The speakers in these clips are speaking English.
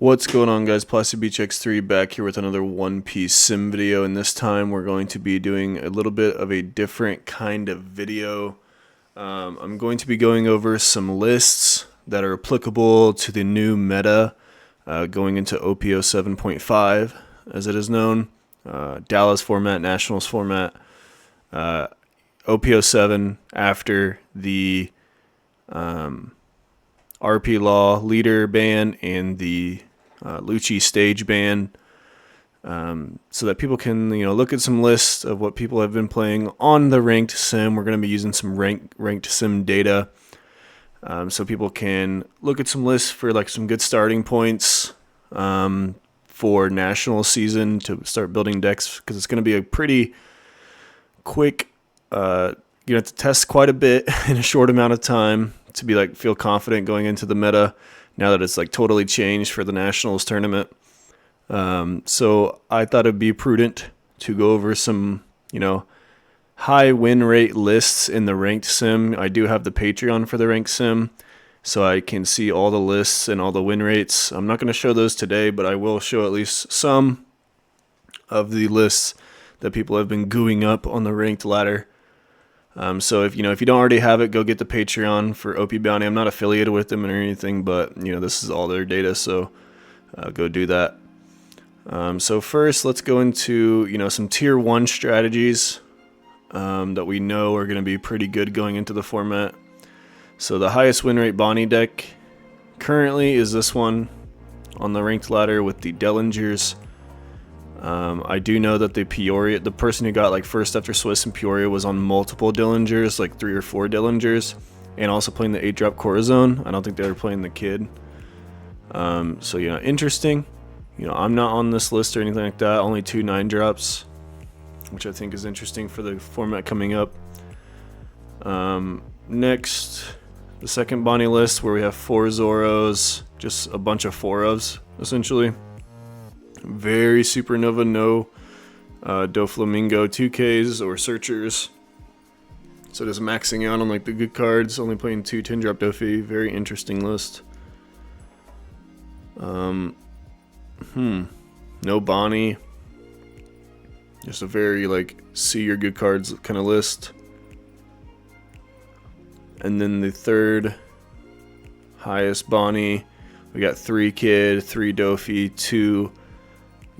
What's going on, guys? Plastic Beach X3 back here with another One Piece sim video, and this time we're going to be doing a little bit of a different kind of video. I'm going to be going over some lists that are applicable to the new meta going into OP07.5, as it is known. Dallas format, Nationals format, OP07 after the RP Law leader ban and the Lucci stage ban, so that people can look at some lists of what people have been playing on the ranked sim. We're going to be using some ranked sim data, so people can look at some lists for like some good starting points for national season to start building decks, because it's going to be a pretty quick. You have to test quite a bit in a short amount of time to be feel confident going into the meta now that it's totally changed for the Nationals tournament. So I thought it'd be prudent to go over some, high win rate lists in the ranked sim. I do have the Patreon for the ranked sim, so I can see all the lists and all the win rates. I'm not going to show those today, but I will show at least some of the lists that people have been gooing up on the ranked ladder. So if you don't already have it, go get the Patreon for OP Bounty. I'm not affiliated with them or anything, but this is all their data, so go do that. So first, let's go into some tier 1 strategies that we know are going to be pretty good going into the format. So the highest win rate Bonnie deck currently is this one on the ranked ladder with the Dellingers. I do know that the person who got first after Swiss and Peoria was on multiple Dillingers, 3 or 4 Dillingers, and also playing the 8-drop Corazon. I don't think they were playing the Kid. So interesting. I'm not on this list or anything like that. Only 2 9-drops, which I think is interesting for the format coming up. Next, the second Bonnie list where we have 4 Zoros, just a bunch of 4-ofs essentially. Very supernova, no Doflamingo 2Ks or searchers. So just maxing out on the good cards, only playing 2 10-drop Doofy. Very interesting list. No Bonnie. Just a very see your good cards kind of list. And then the third highest Bonnie, we got 3 Kid, 3 Doofy, 2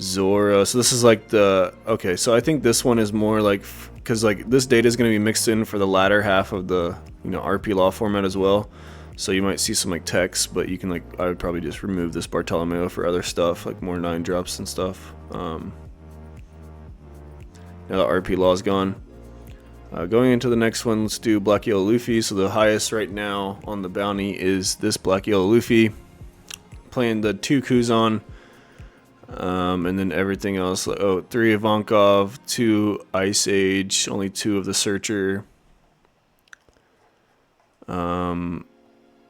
Zora. So this is okay, so I think this one is more because this data is going to be mixed in for the latter half of the RP Law format as well, so you might see some text, but you can I would probably just remove this Bartolomeo for other stuff, more 9-drops and stuff. Now the RP Law is gone. Going into the next one, let's do Black Yellow Luffy. So the highest right now on the bounty is this Black Yellow Luffy, playing the 2 Kuzan. And then everything else, 3 Ivankov, 2 Ice Age, only 2 of the Searcher. The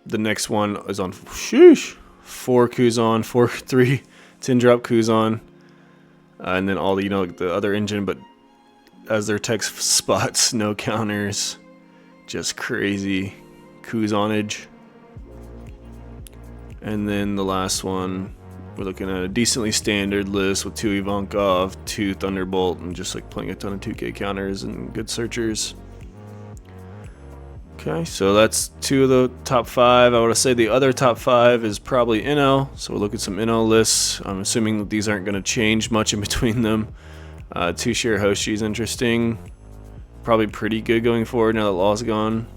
next one is on 4 Kuzan, 3 10-drop Kuzan, and then all the the other engine, but as their text spots, no counters, just crazy Kuzanage. And then the last one, we're looking at a decently standard list with 2 Ivankov, 2 Thunderbolt, and just playing a ton of 2K counters and good searchers. Okay, so that's 2 of the top 5. I would say the other top 5 is probably NL, so we'll look at some NL lists. I'm assuming that these aren't going to change much in between them. 2 Shirahoshi is interesting. Probably pretty good going forward now that Law's gone.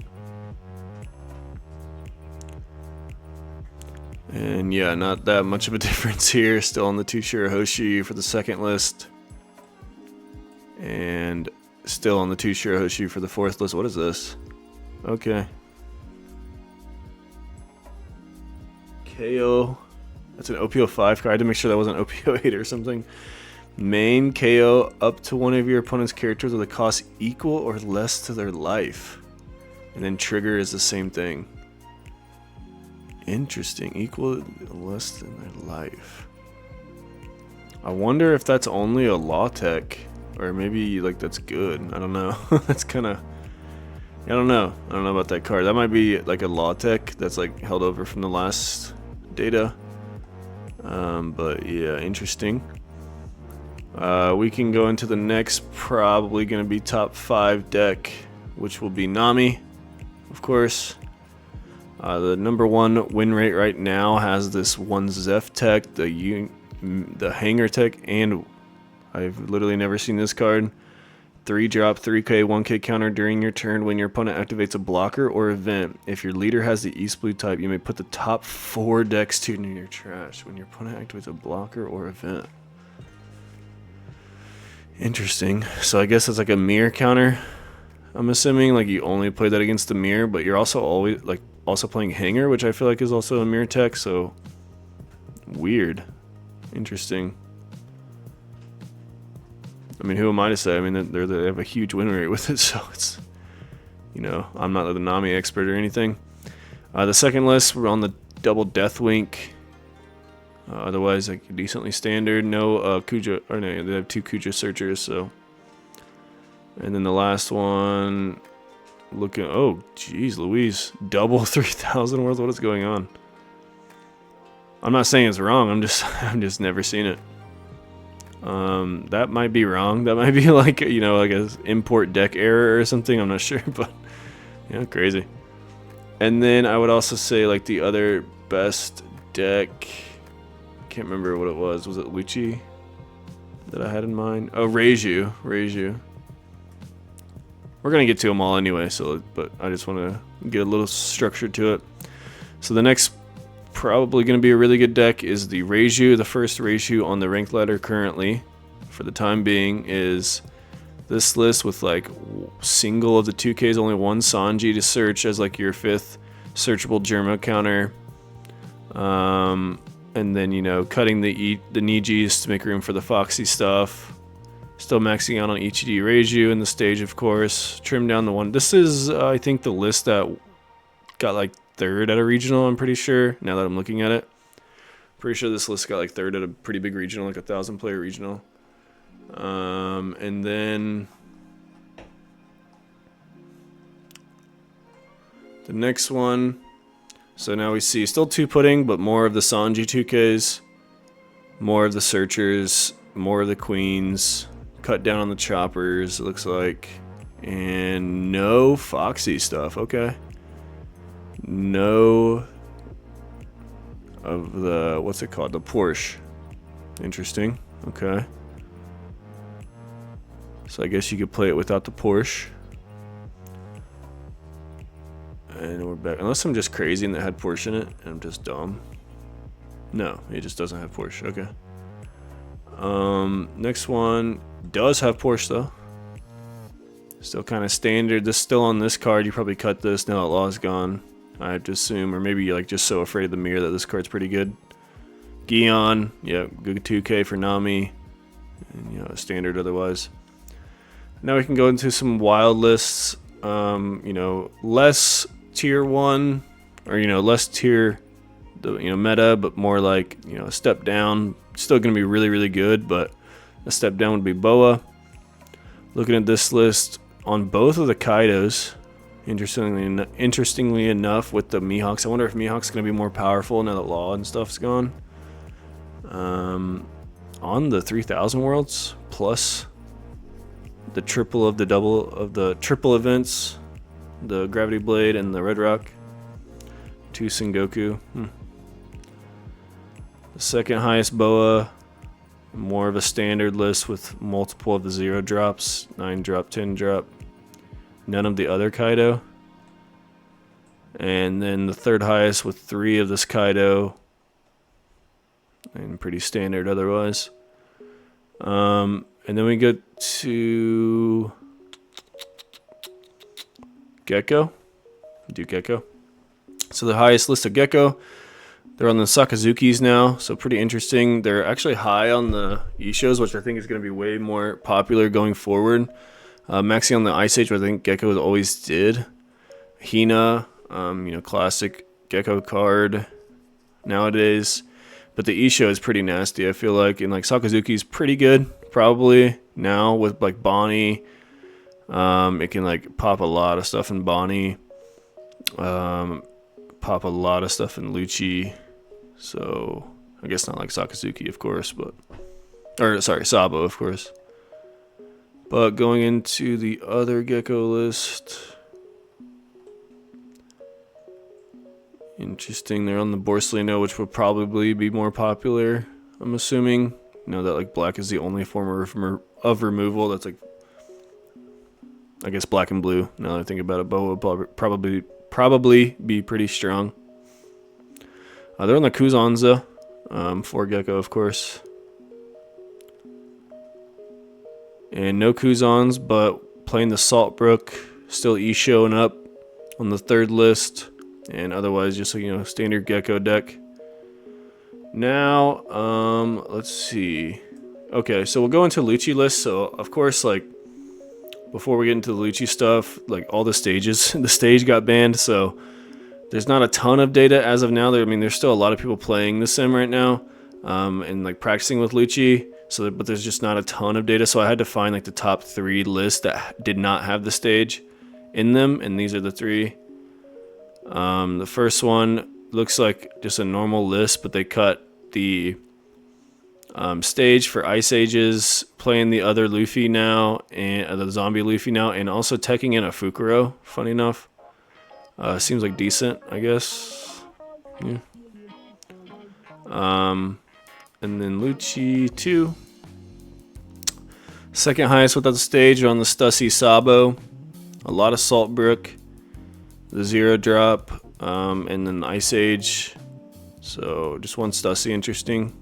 And yeah, not that much of a difference here. Still on the 2 Shirahoshi for the second list. And still on the 2 Shirahoshi for the fourth list. What is this? Okay. KO. That's an OP05 card. I had to make sure that wasn't OP08 or something. Main KO up to one of your opponent's characters with a cost equal or less to their life. And then trigger is the same thing. Interesting. Equal less than their life. I wonder if that's only a law tech, or maybe that's good. I don't know. That's kind of. I don't know about that card. That might be a law tech that's held over from the last data. But yeah, interesting. We can go into the next, probably going to be top 5 deck, which will be Nami, of course. The number 1 win rate right now has this one Zeph tech, the Hanger tech, and I've literally never seen this card. 3-drop, 3k, 1k counter during your turn when your opponent activates a blocker or event. If your leader has the East-Blue type, you may put the top 4 decks tuned in your trash when your opponent activates a blocker or event. Interesting. So I guess it's like a mirror counter. I'm assuming like you only play that against the mirror, but you're also always like also playing Hanger, which I feel like is also a mirror tech. So weird. Interesting. I mean, who am I to say? I mean, they have a huge win rate with it, so it's, you know, I'm not the Nami expert or anything. The second list, we're on the double Deathwink. Otherwise, like decently standard. No Kuja, or no, they have 2 Kuja searchers. So, and then the last one, looking. Oh, geez, Louise, double 3,000 worth. What is going on? I'm not saying it's wrong. I'm just never seen it. That might be wrong. That might be like, you know, like a import deck error or something. I'm not sure, but yeah, crazy. And then I would also say like the other best deck. Can't remember what it was. Was it Lucci that I had in mind? Oh, Reiju. We're gonna get to them all anyway. So, but I just want to get a little structure to it. So the next, probably going to be a really good deck is the Reiju. The first Reiju on the ranked ladder currently, for the time being, is this list with like single of the 2Ks, only 1 Sanji to search as like your 5th searchable Germa counter. And then, you know, cutting the Nijis to make room for the Foxy stuff. Still maxing out on Ichidi Reiju in the stage, of course. Trim down the one. This is, I think, the list that got like 3rd at a regional, I'm pretty sure, now that I'm looking at it. Pretty sure this list got like 3rd at a pretty big regional, like a 1,000-player regional. And then the next one. So now we see still 2 pudding, but more of the Sanji 2Ks, more of the searchers, more of the queens, cut down on the choppers, it looks like, and no Foxy stuff. Okay. No of the, what's it called? The Porsche. Interesting. Okay. So I guess you could play it without the Porsche. And we're back. Unless I'm just crazy and that had Porsche in it, and I'm just dumb. No, it just doesn't have Porsche. Okay. Next one does have Porsche though. Still kind of standard. This still on this card. You probably cut this now that Law's gone, I have to assume, or maybe you're like just so afraid of the mirror that this card's pretty good. Gion, yeah, good 2K for Nami, and you know, standard otherwise. Now we can go into some wild lists. You know, less tier 1, or you know, less tier, you know, meta, but more like, you know, a step down. Still gonna be really, really good, but a step down would be Boa. Looking at this list, on both of the Kaidos, interestingly enough, with the Mihawks, I wonder if Mihawk's going to be more powerful now that Law and stuff's gone. On the 3,000 worlds, plus the triple of the double of the triple events, the Gravity Blade and the Red Rock, 2 Sengoku. The second highest Boa, more of a standard list with multiple of the 0 drops, 9 drop, 10 drop. None of the other Kaido. And then the third highest with 3 of this Kaido. And pretty standard otherwise. And then we go to Gecko. Do Gecko. So the highest list of Gecko. They're on the Sakazukis now, so pretty interesting. They're actually high on the Ishos, which I think is going to be way more popular going forward. Maxing on the Ice Age, which I think Gecko always did. Hina, you know, classic Gecko card nowadays. But the Isho is pretty nasty, I feel like. And like Sakazuki's pretty good, probably now with like Bonnie. It can like pop a lot of stuff in Bonnie. Pop a lot of stuff in Lucci. So I guess not like Sakazuki, of course, but or sorry, Sabo, of course. But going into the other gecko list, interesting. They're on the Borsalino, which will probably be more popular, I'm assuming. You know that like black is the only form of removal that's like, I guess, black and blue. Now that I think about it, Boa will probably be pretty strong. They're on the Kuzanza, 4 gecko, of course. And no Kuzans, but playing the Saltbrook, still E showing up on the 3rd list. And otherwise, just, you know, standard gecko deck. Now, let's see. Okay, so we'll go into Lucci list. So, of course, like, before we get into the Lucci stuff, like, all the stages, the stage got banned, so there's not a ton of data as of now. I mean, there's still a lot of people playing the sim right now, and, like, practicing with Lucci, so, but there's just not a ton of data, so I had to find, like, the top 3 lists that did not have the stage in them, and these are the 3. The first one looks like just a normal list, but they cut the stage for Ice Ages, playing the other Luffy now, and the zombie Luffy now, and also teching in a Fukuro, funny enough. Seems like decent, I guess. Yeah. And then Lucci 2. Second highest without the stage on the Stussy Sabo. A lot of Saltbrook. The 0 drop, and then Ice Age. So just one Stussy, interesting.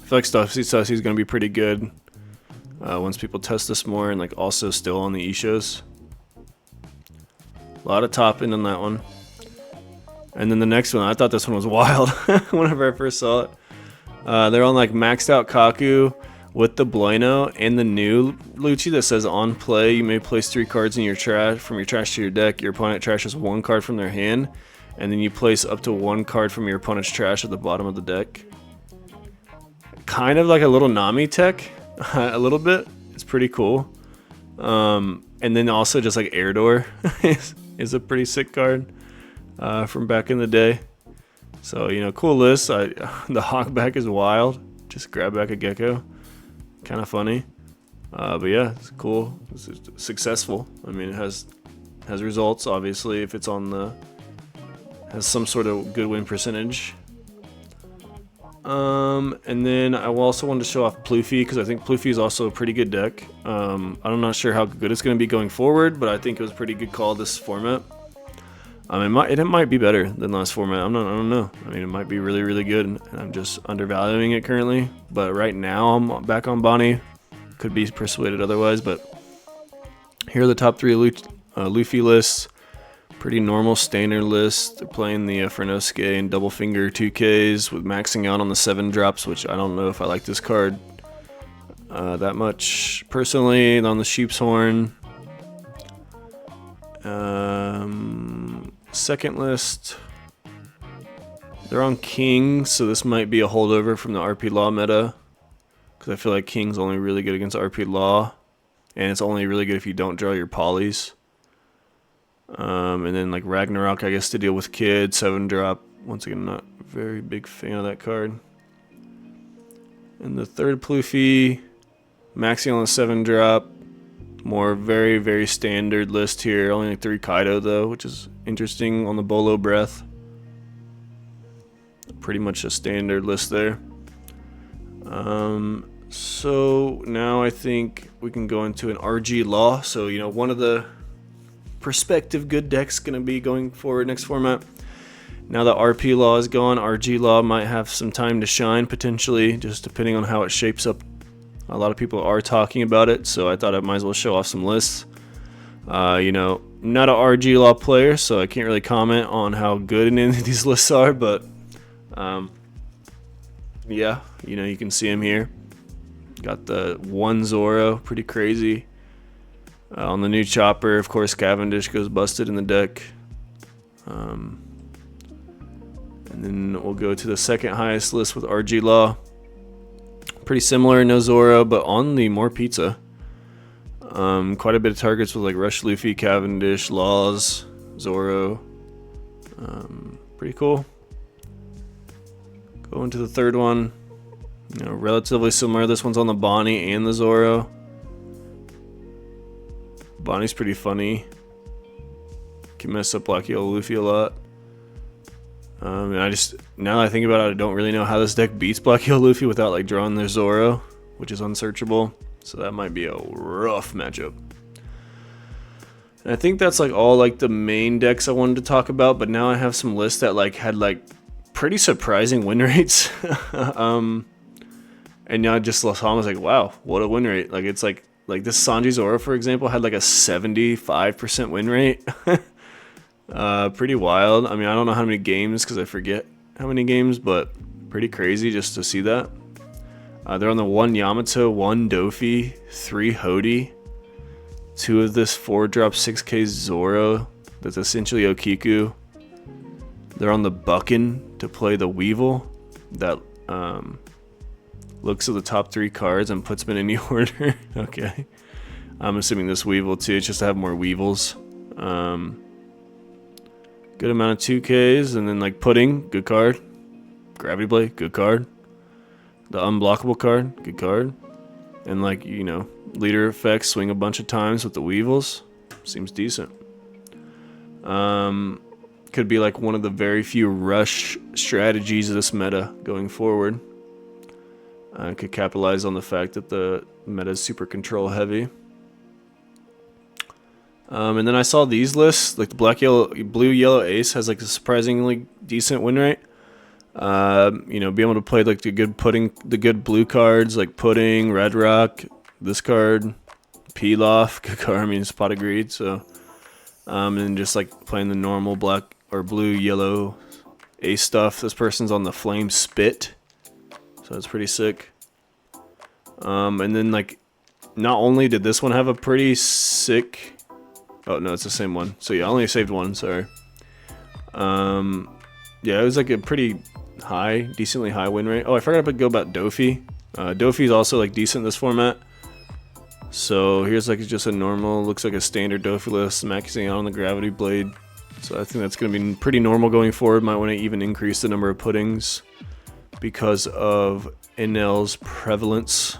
I feel like Stussy is going to be pretty good once people test this more, and like also still on the E-shows. A lot of top end on that one. And then the next one, I thought this one was wild whenever I first saw it. They're on like maxed out Kaku with the Bueno and the new Lucci that says on play, you may place 3 cards in your trash from your trash to your deck. Your opponent trashes 1 card from their hand, and then you place up to 1 card from your opponent's trash at the bottom of the deck. Kind of like a little Nami tech, a little bit. It's pretty cool. And then also just like Airdor is a pretty sick card from back in the day. So, you know, cool list. The Hawkback is wild. Just grab back a gecko. Kind of funny, but yeah, it's cool. It's successful. I mean, it has results. Obviously, if it's on has some sort of good win percentage. And then I also wanted to show off Pluffy because I think Pluffy is also a pretty good deck. I'm not sure how good it's going to be going forward, but I think it was a pretty good call this format. It might be better than last format. I don't know. I mean, it might be really, really good, and I'm just undervaluing it currently. But right now, I'm back on Bonnie. Could be persuaded otherwise, but here are the top 3 Luffy lists. Pretty normal standard list. They're playing the Fernosuke and Double Finger 2Ks with maxing out on the 7 drops, which I don't know if I like this card that much personally. On the Sheep's Horn. Second list, they're on King, so this might be a holdover from the RP Law meta, because I feel like King's only really good against RP Law, and it's only really good if you don't draw your polys. And then like Ragnarok, I guess, to deal with Kid, 7 drop. Once again, not a very big fan of that card. And the third Pluffy, maxing on the 7 drop. More very, very standard list here. Only 3 Kaido, though, which is interesting on the Bolo Breath. Pretty much a standard list there. So now I think we can go into an RG Law. So, you know, one of the prospective good decks going to be going forward next format. Now that RP Law is gone, RG Law might have some time to shine, potentially, just depending on how it shapes up. A lot of people are talking about it, so I thought I might as well show off some lists. You know, not an RG Law player, so I can't really comment on how good any of these lists are, but yeah, you know, you can see them here. Got the 1 Zoro, pretty crazy. On the new Chopper, of course, Cavendish goes busted in the deck. And then we'll go to the second highest list with RG Law. Pretty similar, no Zoro, but on the more pizza. Quite a bit of targets with like Rush Luffy, Cavendish, Laws, Zoro. Pretty cool. Going to the third one. You know, relatively similar. This one's on the Bonnie and the Zoro. Bonnie's pretty funny. Can mess up Black Yellow Luffy a lot. And now that I think about it, I don't really know how this deck beats Black Yellow Luffy without like drawing their Zoro, which is unsearchable. So that might be a rough matchup. And I think that's like all like the main decks I wanted to talk about, but now I have some lists that like had like pretty surprising win rates. And now I just saw, I was like, wow, what a win rate. Like it's like this Sanji Zoro, for example, had like a 75% win rate. Pretty wild. I mean, I don't know how many games because I forget how many games, but pretty crazy just to see that. They're on the 1 Yamato, 1 Doofy, 3 Hody, 2 of this 4-drop 6k Zoro that's essentially Okiku. They're on the Buckin to play the Weevil that looks at the top 3 cards and puts them in any order. Okay. I'm assuming this Weevil too, it's just to have more Weevils. Good amount of 2Ks, and then like Pudding, good card. Gravity Blade, good card. The Unblockable card, good card. And like, you know, leader effects, swing a bunch of times with the Weevils. Seems decent. Could be like one of the very few rush strategies of this meta going forward. Could capitalize on the fact that the meta is super control heavy. And then I saw these lists, like the blue yellow ace has like a surprisingly decent win rate. You know, be able to play like the good blue cards like Pudding, Red Rock, this card, Pilaf, good card. I mean, it's Pot of Greed. So, and just like playing the normal black or blue yellow ace stuff. This person's on the Flame Spit, so that's pretty sick. And then like, not only did this one have a pretty sick. Oh no, it's the same one. So yeah, I only saved one, sorry. Yeah, it was like a pretty high, decently high win rate. Oh, I forgot to go about Doofy. Doofy's also like decent in this format. So here's like just a normal, looks like a standard Doofy list, maxing out on the Gravity Blade. So I think that's going to be pretty normal going forward. Might want to even increase the number of puddings because of NL's prevalence.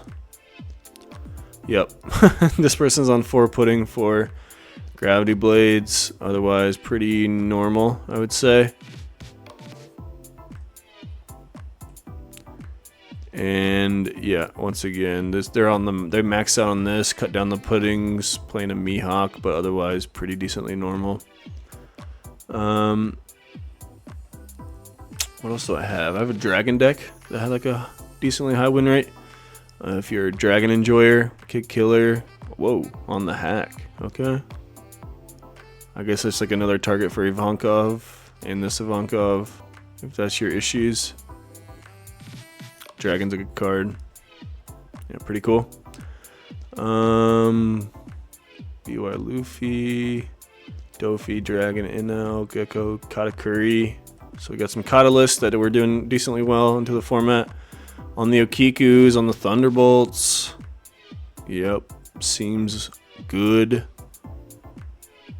Yep, this person's on 4 pudding, 4 Gravity Blades, otherwise pretty normal, I would say. And yeah, once again, they're maxed out on this, cut down the puddings, playing a Mihawk, but otherwise pretty decently normal. What else do I have? I have a dragon deck that had like a decently high win rate. If you're a dragon enjoyer, kick killer, whoa, on the hack, okay. I guess it's like another target for Ivankov and this Ivankov, if that's your issues. Dragon's a good card. Yeah, pretty cool. BY Luffy, Doofy, Dragon, Inno, Gecko, Katakuri. So we got some Kata lists that we're doing decently well into the format. On the Okikus, on the Thunderbolts. Yep, seems good.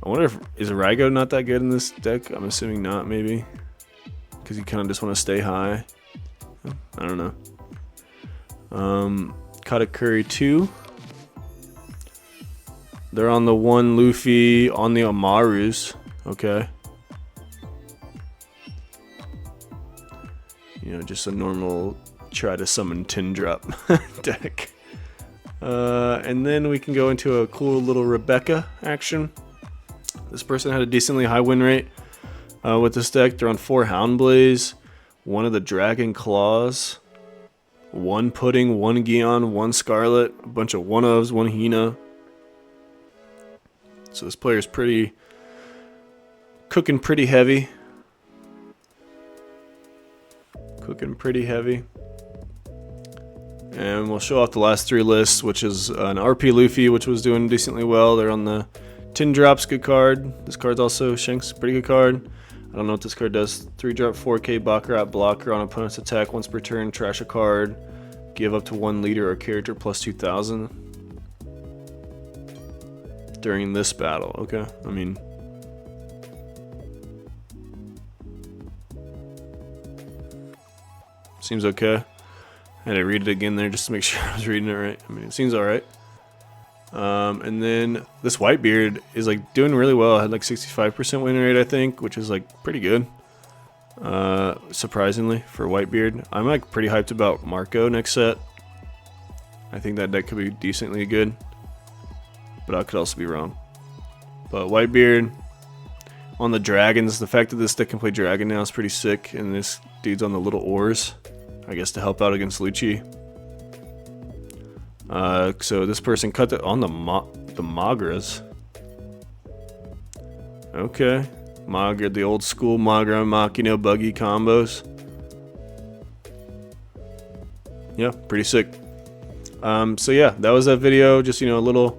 I wonder if, is Raigo not that good in this deck? I'm assuming not, maybe. Because you kind of just want to stay high. I don't know. Katakuri 2. They're on the 1 Luffy, on the Amarus. Okay. You know, just a normal try to summon 10-drop deck. And then we can go into a cool little Rebecca action. This person had a decently high win rate with this deck. They're on 4 Houndblaze, 1 of the Dragon Claws, 1 Pudding, 1 Gion, 1 Scarlet, a bunch of 1-ofs, 1 Hina. So this player's cooking pretty heavy. And we'll show off the last 3 lists, which is an RP Luffy, which was doing decently well. They're on the 10 drops, good card. This card's also Shanks, pretty good card. I don't know what this card does. 3-drop 4K Baccarat blocker on opponent's attack once per turn. Trash a card. Give up to 1 leader or character plus 2,000 during this battle. Okay, I mean, Seems okay. I had to read it again there just to make sure I was reading it right. I mean, it seems alright. And then this Whitebeard is like doing really well. I had like 65% win rate, I think, which is like pretty good. Surprisingly for Whitebeard. I'm like pretty hyped about Marco next set. I think that deck could be decently good, but I could also be wrong. But Whitebeard on the dragons, the fact that this deck can play dragon now is pretty sick, and this dude's on the little ores, I guess to help out against Lucci. So this person cut it on the Magras. Okay, Magra, the old school Magra Makino buggy combos. Yeah, pretty sick. So yeah, that was that video. Just, you know, a little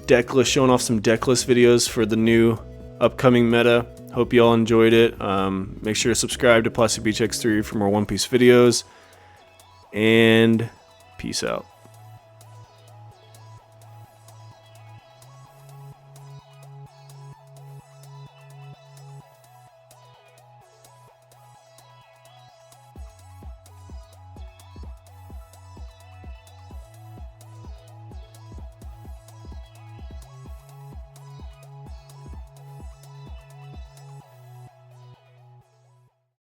deck list, showing off some deck list videos for the new upcoming meta. Hope you all enjoyed it. Make sure to subscribe to Plastic Beach X3 for more One Piece videos. And peace out.